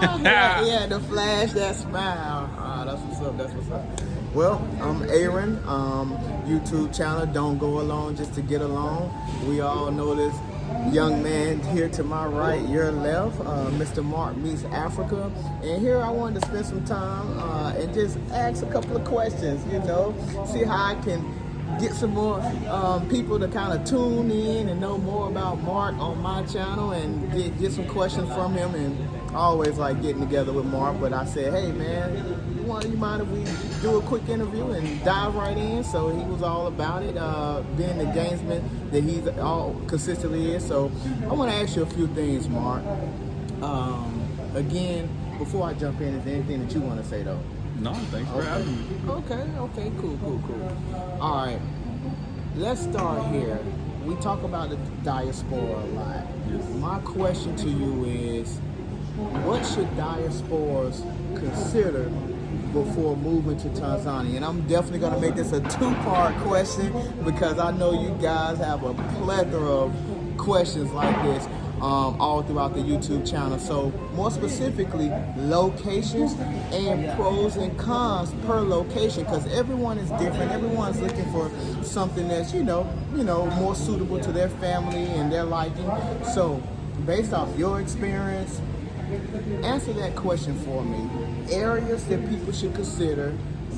Yeah, the flash, that smile. That's what's up. That's what's up. Well, I'm Aaron. YouTube channel, Don't Go Alone Just to Get Along. We all know this young man here to my right, your left, Mr. Mark Meets Africa. And here I wanted to spend some time and just ask a couple of questions, see how I can get some more people to kind of tune in and know more about Mark on my channel and get some questions from him. And I always like getting together with Mark, but I said, hey man, you mind if we do a quick interview and dive right in? So he was all about it, being the gamesman that he's all consistently is. So I want to ask you a few things, Mark. Again, before I jump in, is there anything that you want to say though? No, thanks for having me. Okay, cool. All right, let's start here. We talk about the diaspora a lot. Yes. My question to you is, what should diasporas consider before moving to Tanzania? And I'm definitely going to make this a two-part question because I know you guys have a plethora of questions like this all throughout the YouTube channel. So more specifically, locations and pros and cons per location, because everyone is different. Everyone's looking for something that's more suitable to their family and their liking. So based off your experience, answer that question for me. Areas that people should consider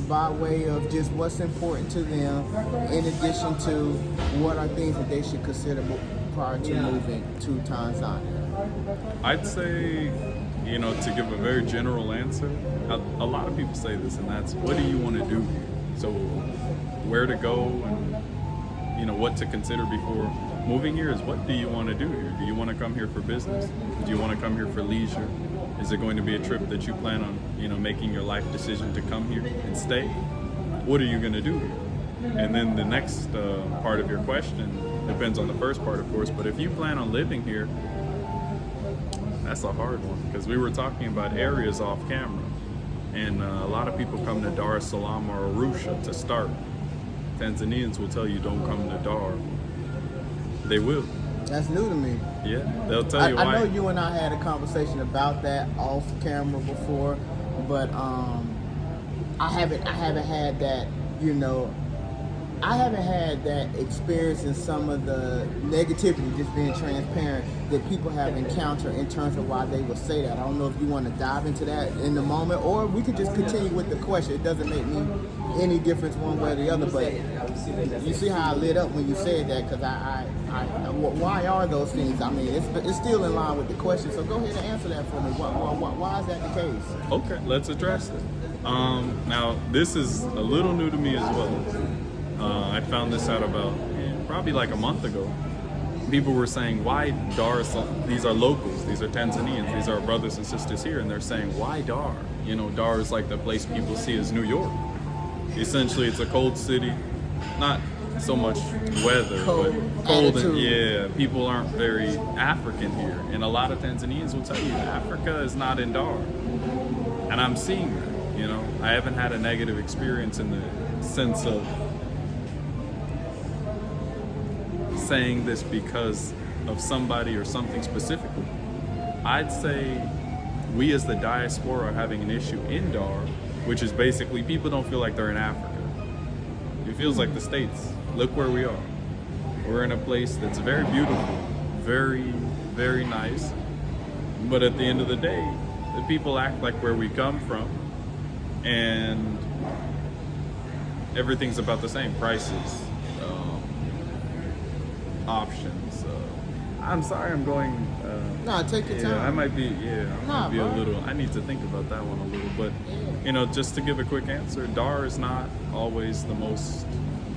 by way of just what's important to them, in addition to what are things that they should consider prior to moving to Tanzania. I'd say, to give a very general answer, a lot of people say this, and that's, what do you want to do here? So where to go and, what to consider before moving here is, what do you want to do here? Do you want to come here for business? Do you want to come here for leisure? Is it going to be a trip that you plan on, making your life decision to come here and stay? What are you going to do here? And then the next part of your question depends on the first part, of course, but if you plan on living here, that's a hard one, because we were talking about areas off camera, and a lot of people come to Dar es Salaam or Arusha to start. Tanzanians will tell you don't come to Dar. They will. That's new to me. Yeah, they'll tell you why. I know you and I had a conversation about that off camera before, but I haven't had that, I haven't had that experience in some of the negativity, just being transparent, that people have encountered in terms of why they would say that. I don't know if you want to dive into that in the moment, or we could just continue with the question. It doesn't make me any difference one way or the other, but you see how I lit up when you said that, because why are those things? I mean, it's still in line with the question, so go ahead and answer that for me. Why is that the case? Okay, let's address it. Now, this is a little new to me as well. I found this out about probably like a month ago. People were saying, why Dar? These are locals, these are Tanzanians, these are our brothers and sisters here, and they're saying, why Dar? Dar is like the place people see as New York. Essentially, it's a cold city, not so much weather, but cold, and people aren't very African here. And a lot of Tanzanians will tell you Africa is not in Dar. And I'm seeing that, I haven't had a negative experience in the sense of saying this because of somebody or something specifically. I'd say we as the diaspora are having an issue in Dar, which is basically people don't feel like they're in Africa. It feels like the States. Look where we are. We're in a place that's very beautiful, very, very nice. But at the end of the day, the people act like where we come from, and everything's about the same. Prices, options. I'm sorry, I'm going. No, take your time. I might be. A little. I need to think about that one a little. But just to give a quick answer, Dar is not always the most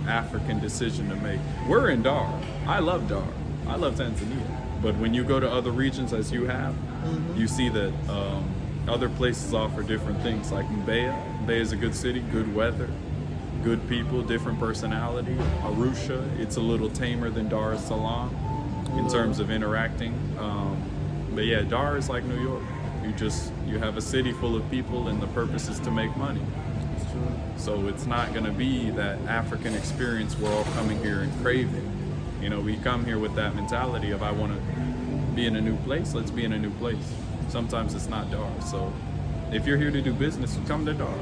African decision to make. We're in Dar. I love Dar. I love Tanzania. But when you go to other regions, as you have, you see that other places offer different things. Like Mbeya. Mbeya is a good city, good weather, good people, different personality. Arusha, it's a little tamer than Dar es Salaam in terms of interacting. But yeah, Dar is like New York. You have a city full of people, and the purpose is to make money. That's true. So it's not going to be that African experience we're all coming here and craving. We come here with that mentality of, I want to be in a new place. Let's be in a new place. sometimes it's not Dar. So if you're here to do business, come to Dar.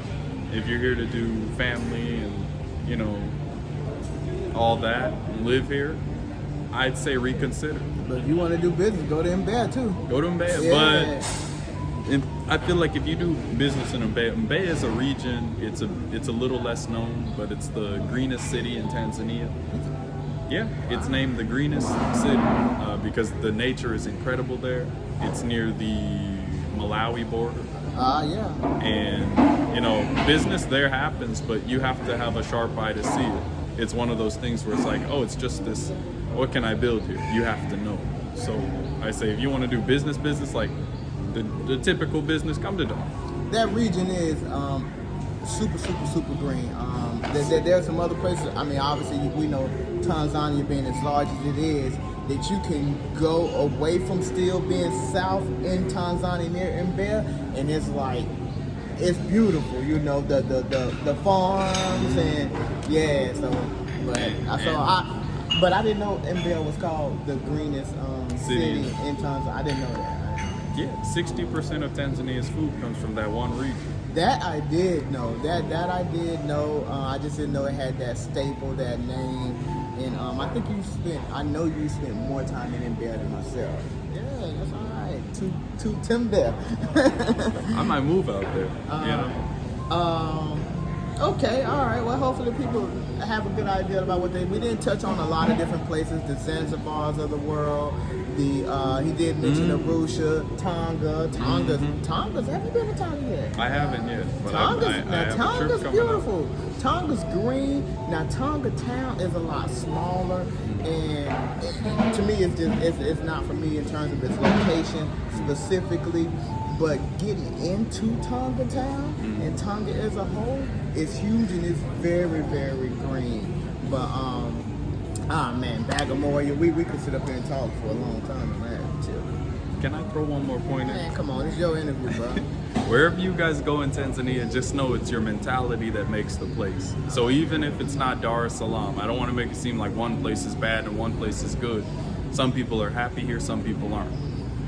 If you're here to do family and, you know, all that, live here, I'd say reconsider. But if you want to do business, go to Mbeya too. Go to Mbeya. Yeah. But I feel like if you do business in Mbeya, Mbeya is a region. It's a little less known, but it's the greenest city in Tanzania. Yeah, it's named the greenest city because the nature is incredible there. It's near the Malawi border. Yeah. And, you know, business there happens, but you have to have a sharp eye to see it. It's one of those things where it's like, oh, it's just this, what can I build here? You have to know. So I say, if you want to do business, like the typical business, come to Dar. That region is super green. There are some other places. I mean, obviously, we know Tanzania being as large as it is, that you can go away from still being south in Tanzania near Mbeya, and it's like, it's beautiful, you know, the farms and yeah. So, but I didn't know Mbeya was called the greenest city in Tanzania. I didn't know that. Yeah, 60% of Tanzania's food comes from that one region. That I did know. That I did know. I just didn't know it had that staple, that name. And I think I know you spent more time in Mbeya than myself. Yeah, that's all right. To Timber. I might move out there. You know? Okay, all right. Well, hopefully people have a good idea about what we didn't touch on a lot of different places, the Zanzibars of the world. He did mention Arusha, Tonga. Tonga's, have you been to Tonga yet? I haven't yet. But Tonga's beautiful. Tonga's green. Now Tonga town is a lot smaller, and to me, it's not for me in terms of its location specifically. But getting into Tonga town and Tonga as a whole is huge and it's very green. But man, Bagamoyo, we could sit up here and talk for a long time, man. Chill. Can I throw one more point in? Man, come on, it's your interview, bro. Wherever you guys go in Tanzania, just know it's your mentality that makes the place. So even if it's not Dar es Salaam, I don't want to make it seem like one place is bad and one place is good. Some people are happy here, some people aren't.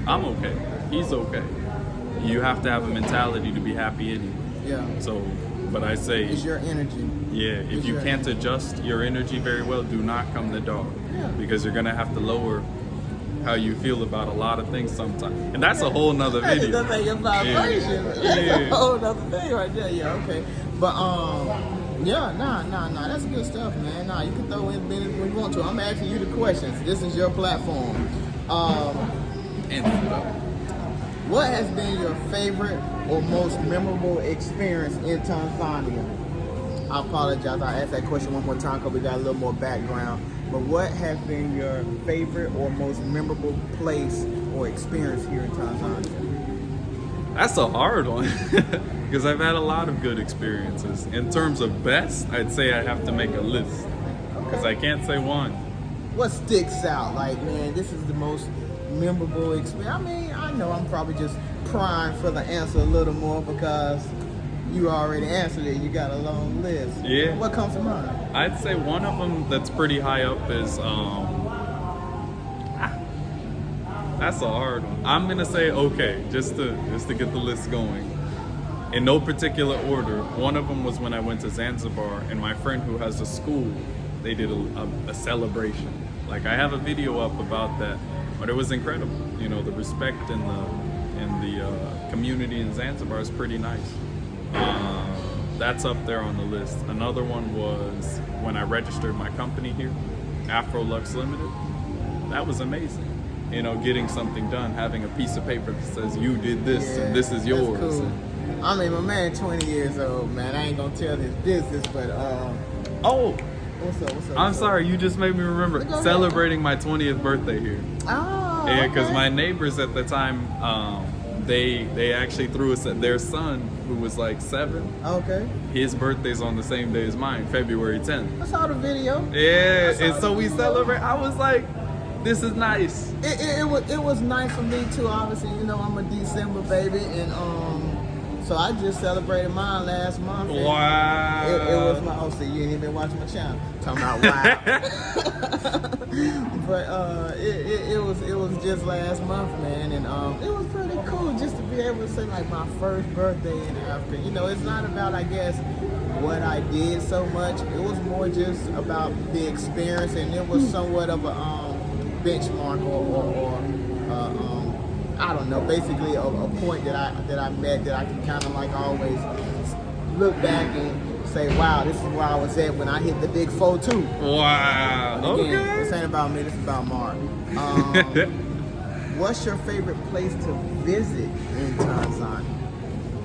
I'm okay. He's okay. You have to have a mentality to be happy anyway. Yeah. So, but I say, it's your energy. Yeah. If you can't adjust your energy very well, do not come to Dar. Yeah. Because you're gonna have to lower how you feel about a lot of things sometimes, and that's a whole nother video. That's your vibration. Yeah. That's a whole nother thing right there. Yeah. Okay. But yeah, nah. That's good stuff, man. Nah, you can throw in business when you want to. I'm asking you the questions. This is your platform. What has been your favorite or most memorable experience in Tanzania? I apologize, I asked that question one more time because we got a little more background. But what has been your favorite or most memorable place or experience here in Tanzania? That's a hard one because I've had a lot of good experiences. In terms of best, I'd say I have to make a list because I can't say one. What sticks out? Like, man, this is the most memorable experience. I mean, I know I'm probably just primed for the answer a little more because you already answered it. You got a long list. Yeah. What comes to mind? I'd say one of them that's pretty high up is that's a hard one. I'm gonna say okay, just to get the list going. In no particular order. One of them was when I went to Zanzibar, and my friend who has a school, they did a celebration. Like I have a video up about that. But it was incredible. You know, the respect in the community in Zanzibar is pretty nice. That's up there on the list. Another one was when I registered my company here, Afrolux Limited. That was amazing. You know, getting something done, having a piece of paper that says you did this and this is yours. That's cool. I mean, my man 20 years old, man. I ain't gonna tell his business, but What's up? I'm sorry, you just made me remember celebrating my 20th birthday here. Oh, yeah, because my neighbors at the time, they actually threw us at their son, who was like 7. Okay. His birthday's on the same day as mine, February 10th. I saw the video. Yeah, and so we celebrate. I was like, this is nice. It was nice for me too. Obviously, you know, I'm a December baby, and So I just celebrated mine last month. Wow. It was my. Oh, so you ain't even watching my channel. Talking about wow. But it was just last month, man, and it was pretty cool just to be able to say like my first birthday in Africa. You know, it's not about, I guess, what I did so much. It was more just about the experience, and it was somewhat of a benchmark or I don't know, basically a point that I met that I can kind of like always look back and say, wow, this is where I was at when I hit the big 4-2. Wow. Again, Okay. this ain't about me, this is about Mark. What's your favorite place to visit in Tanzania?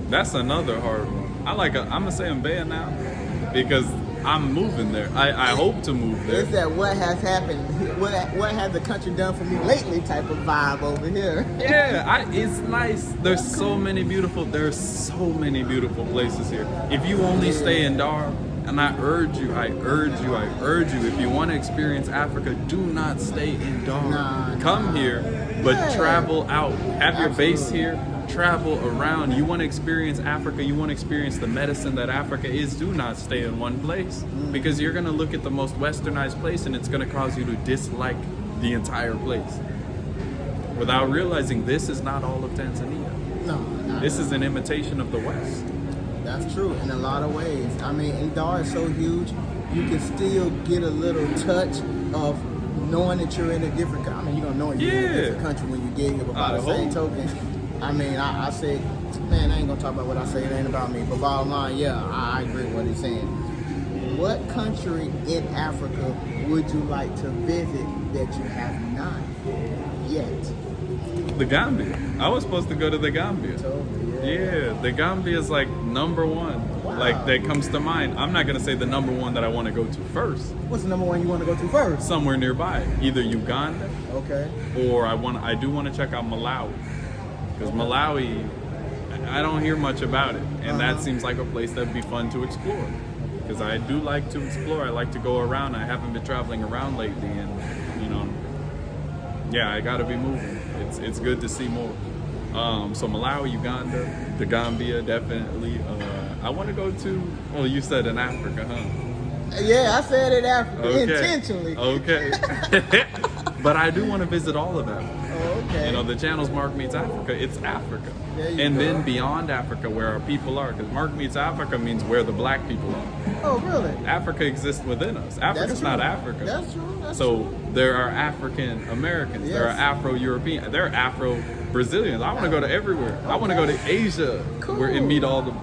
That's another hard one. I'm gonna say Mbeya now because I'm moving there. I hope to move there. It's that what has happened, what has the country done for me lately type of vibe over here. Yeah, it's nice. There's so many beautiful places here. If you only stay in Dar, and I urge you, if you want to experience Africa, do not stay in Dar. Come here, but travel out. Have your base here. Travel around. You want to experience Africa, you want to experience the medicine that Africa is, do not stay in one place, because you're going to look at the most westernized place and it's going to cause you to dislike the entire place without realizing this is not all of Tanzania. No, this is an imitation of the West. That's true in a lot of ways. I mean, and Dar is so huge, you can still get a little touch of knowing that you're in a different country. I mean, you're going to know you're in a different country when you get here, but by the same token, I mean, I say, man, I ain't gonna talk about what I say. It ain't about me. But bottom line, yeah, I agree with what he's saying. What country in Africa would you like to visit that you have not yet? The Gambia. I was supposed to go to the Gambia. Yeah, the Gambia is like number one. Wow. Like that comes to mind. I'm not gonna say the number one that I want to go to first. What's the number one you want to go to first? Somewhere nearby, either Uganda, okay, or I do want to check out Malawi. Because Malawi, I don't hear much about it, and that seems like a place that'd be fun to explore. Because I do like to explore. I like to go around. I haven't been traveling around lately, and you know, yeah, I gotta be moving. It's good to see more. So Malawi, Uganda, the Gambia, definitely. I want to go to. Well, you said in Africa, huh? Yeah, I said in Africa intentionally. Okay. But I do want to visit all of Africa. Okay. You know, the channel's Mark Meets Africa. It's Africa. And then beyond Africa, where our people are. Because Mark Meets Africa means where the black people are. Oh, really? Africa exists within us. Africa's not Africa. That's true. So there are African Americans. Yes. There are Afro-European. There are Afro-Brazilians. I want to go to everywhere. Okay. I want to go to Asia, and meet all the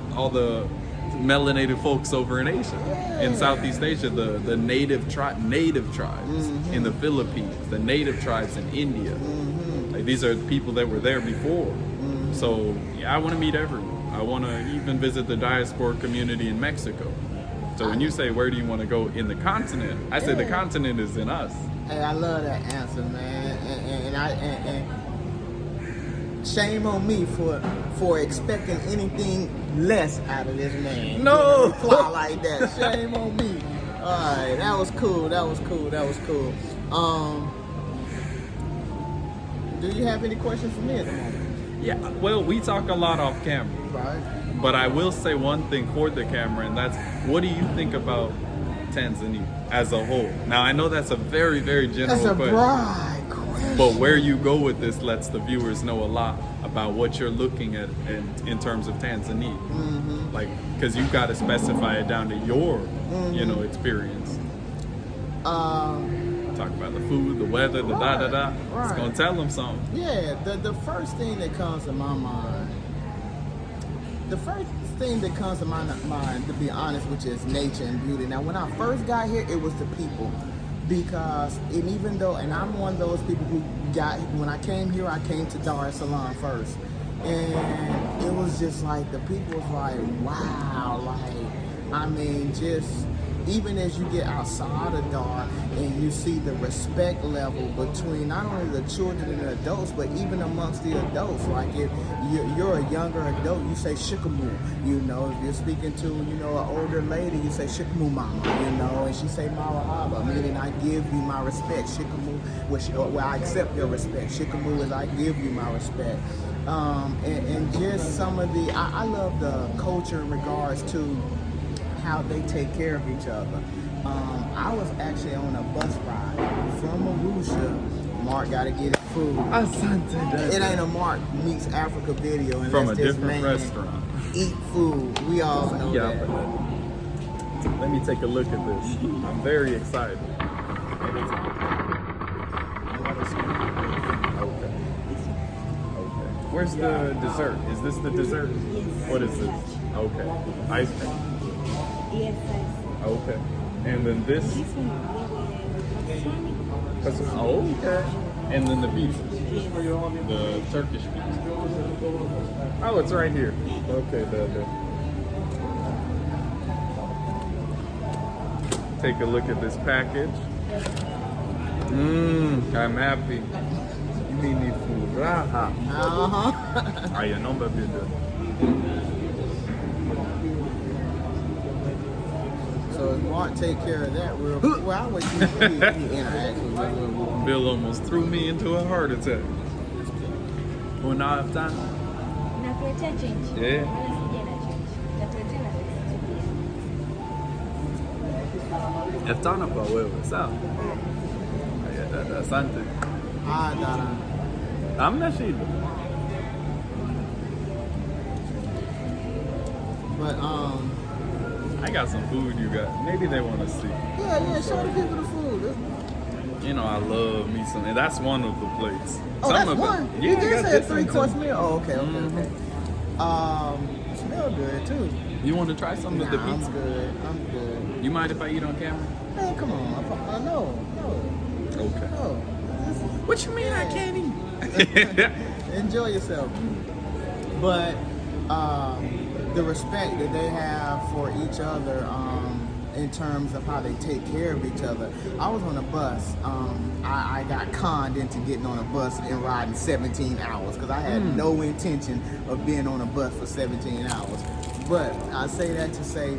melanated folks over in Asia, in Southeast Asia, the native tribes in the Philippines, the native tribes in India. Like, these are people that were there before. So yeah, I want to meet everyone. I want to even visit the diaspora community in Mexico. So when you say where do you want to go in the continent, I say the continent is in us. Hey, I love that answer, man. And shame on me for expecting anything less out of this man. No, reply like that. Shame on me. All right, that was cool. Do you have any questions for me at the moment? Yeah. Well, we talk a lot off camera. Right. But I will say one thing for the camera, and that's, what do you think about Tanzania as a whole? Now, I know that's a very, very general question. That's a broad question. But where you go with this lets the viewers know a lot about what you're looking at in terms of Tanzania. Like, because you've got to specify it down to your, experience. Talk about the food, the weather, the da-da-da. Right. It's going to tell them something. Yeah, the first thing that comes to my mind, to be honest, which is nature and beauty. Now, when I first got here, it was the people. Because, and I'm one of those people who when I came here, I came to Dar es Salaam first. And it was just like, the people was like, wow, just, even as you get outside of Dar and you see the respect level between not only the children and the adults, but even amongst the adults. Like, if you're a younger adult, you say shikamu. If you're speaking to, an older lady, you say shikamu mama, and she say marahaba, meaning I give you my respect. Shikamu, I accept your respect. Shikamu is I give you my respect. And just some of the, I love the culture in regards to how they take care of each other. I was actually on a bus ride from Arusha. Mark gotta get his food. It ain't a Mark Meets Africa video. And From a this different man restaurant. Eat food. We all know that. But let me take a look at this. I'm very excited. Okay. Where's the dessert? Is this the dessert? Yes. What is this? Okay. Ice cream. Yes, Okay. And then this. this one Oh, okay. And then the pizza. The Turkish pizza. Oh, it's right here. Okay, take a look at this package. I'm happy. You mean need food. Raha. Ay, no me olvido. So if Mark take care of that real quick, well, I would interact with him. Bill almost threw me into a heart attack. Well, now I have time. nakuletea change. Yeah. Wala sija na change. Nakuletea na Elfu tano kwa wewe, sawa? Asante. Dada. Hamna shida. But I got some food you got. Maybe they want to see. yeah, show the people the food. You know, I love me some, and that's one of the plates. Oh, Some that's of one. it. You Yeah, did got say a this one, 3-course too. meal. Oh, okay. Smell good too. You want to try some of the I'm pizza? good. I'm good. You mind if I eat on camera? Man, come on. No. Okay. No. What you mean I can't eat? Enjoy yourself. But the respect that they have for each other in terms of how they take care of each other. I was on a bus. I got conned into getting on a bus and riding 17 hours because I had no intention of being on a bus for 17 hours. But I say that to say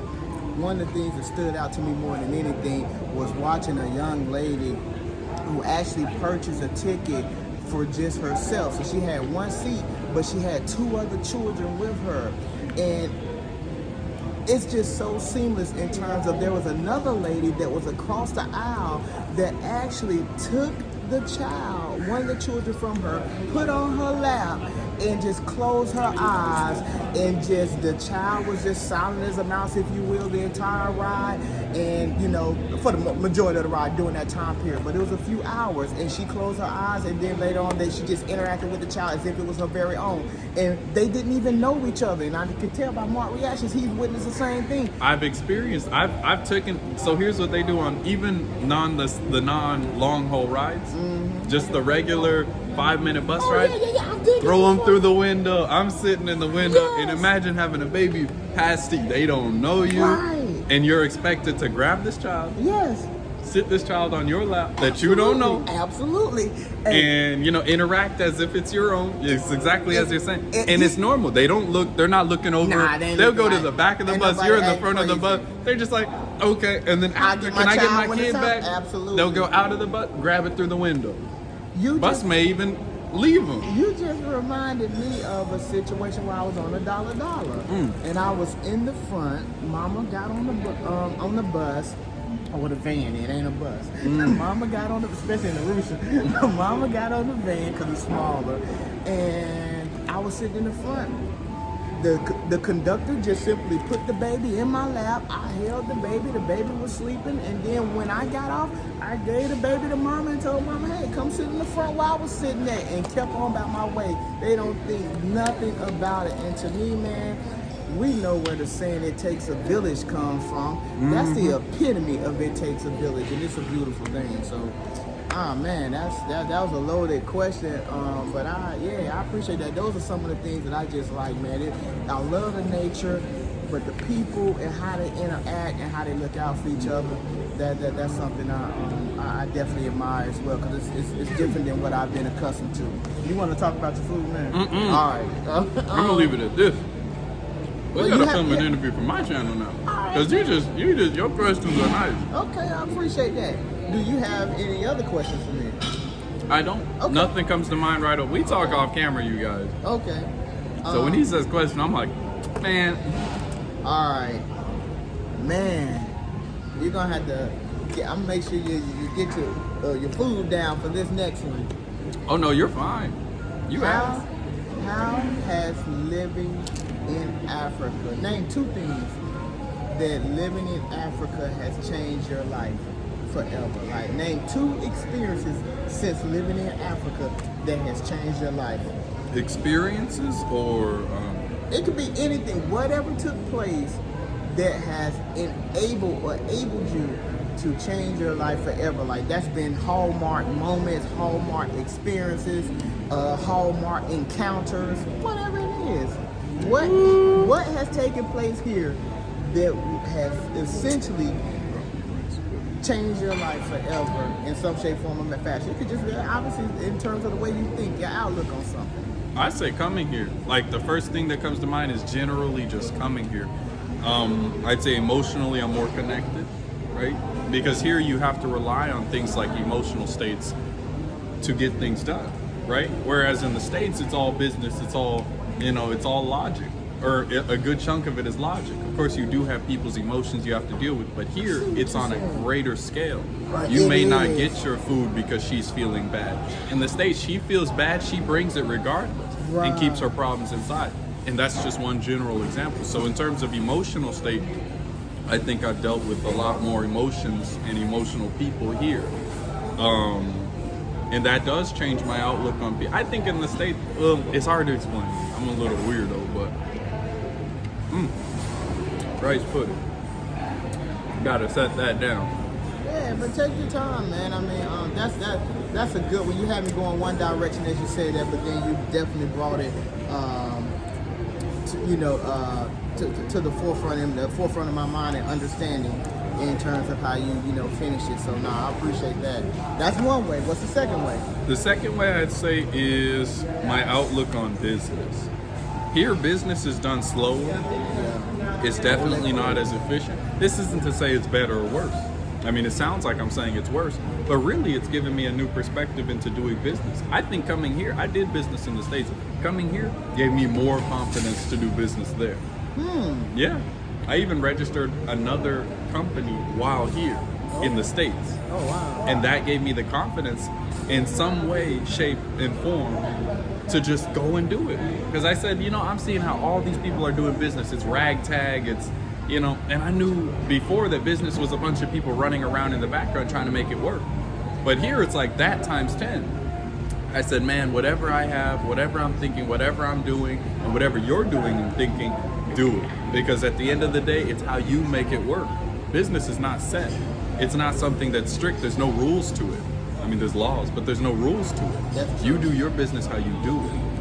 one of the things that stood out to me more than anything was watching a young lady who actually purchased a ticket for just herself. So she had one seat, but she had 2 other children with her. And it's just so seamless in terms of there was another lady that was across the aisle that actually took the child, one of the children from her, put on her lap and just closed her eyes, and just the child was just silent as a mouse, if you will, the entire ride. And you know, for the majority of the ride during that time period, but it was a few hours, and she closed her eyes, and then later on she just interacted with the child as if it was her very own, and they didn't even know each other. And I could tell by Mark's reactions he's witnessed the same thing. I've taken, so here's what they do on even the non long haul rides, just the regular 5-minute bus ride. I did Throw that them before. through the window. I'm sitting in the window, and Yes. imagine having a baby past you. They don't know you, Right. and you're expected to grab this child, Yes. sit this child on your lap that you don't know, Absolutely. and interact as if it's your own. It's exactly as you're saying, and and he- it's normal. They're not looking over. Nah, they ain't They'll looking go to like- the back of the ain't bus. nobody You're in the act front of the crazy. bus. They're just like, okay, and then I'll after, get my can I get child my when kid it's up? back? Absolutely. They'll go out of the bus, grab it through the window. You Bus just, may even leave them. you just reminded me of a situation where I was on a dollar, and I was in the front. Mama got on the bus. Or the van, it ain't a bus. Mama got on the, especially in the Russia, Mama got on the van because it's smaller, and I was sitting in the front. The conductor just simply put the baby in my lap. I held the baby was sleeping, and then when I got off, I gave the baby to Mama and told Mama, hey, come sit in the front where I was sitting there, and kept on about my way. They don't think nothing about it, and to me, man, we know where the saying "it takes a village" comes from. That's the epitome of "it takes a village," and it's a beautiful thing. So, man, that was a loaded question, but I appreciate that. Those are some of the things that I just like, man. I love the nature, but the people and how they interact and how they look out for each other. That's something I definitely admire as well, because it's different than what I've been accustomed to. You want to talk about your food, man? All right. I'm gonna leave it at this. We Well, gotta you film have- an interview for my channel now, Alright. cause your questions are nice. Okay, I appreciate that. Do you have any other questions for me? I don't. Okay. Nothing comes to mind right away. We talk off camera, you guys. Okay. So when he says question, I'm like, man. All right, man. You're gonna have to. I'm gonna make sure you get your food down for this next one. Oh no, you're fine. You asked. How has living in Africa, name 2 things that living in Africa has changed your life forever? Like, name 2 experiences since living in Africa that has changed your life. Experiences or It could be anything, whatever took place that has enabled or abled you to change your life forever. Like, that's been hallmark moments, hallmark experiences, hallmark encounters, whatever it is. What has taken place here that has essentially changed your life forever in some shape, form, or fashion? It could just be obviously in terms of the way you think, your outlook on something. I say coming here. Like, the first thing that comes to mind is generally just coming here. I'd say emotionally I'm more connected, right? Because here you have to rely on things like emotional states to get things done, right? Whereas in the States, it's all business, it's all, it's all logic, or a good chunk of it is logic. Of course, you do have people's emotions you have to deal with, but here it's on a greater scale. You may not get your food because she's feeling bad. In the States, she feels bad, she brings it regardless and keeps her problems inside. And that's just one general example. So in terms of emotional state, I think I've dealt with a lot more emotions and emotional people here. And that does change my outlook on people. I think in the States, it's hard to explain. I'm a little weirdo, but rice pudding. Gotta set that down. Yeah, but take your time, man. I mean, that's a good one. You had me going one direction as you say that, but then you definitely brought it, to the forefront of my mind and understanding in terms of how you finish it. So I appreciate that. That's one way. What's the second way? The second way I'd say is my outlook on business. Here, business is done slowly. It's definitely not as efficient. This isn't to say it's better or worse. I mean, it sounds like I'm saying it's worse, but really it's given me a new perspective into doing business. I think coming here, I did business in the States. Coming here gave me more confidence to do business there. Yeah. I even registered another company while here in the States. Oh, wow. And that gave me the confidence in some way, shape, and form to just go and do it. Because I said, I'm seeing how all these people are doing business. It's ragtag, it's, and I knew before that business was a bunch of people running around in the background trying to make it work. But here it's like that times 10. I said, man, whatever I have, whatever I'm thinking, whatever I'm doing, and whatever you're doing and thinking, do it. Because at the end of the day, it's how you make it work. Business is not set. It's not something that's strict. There's no rules to it. I mean, there's laws, but there's no rules to it. You do your business how you do it.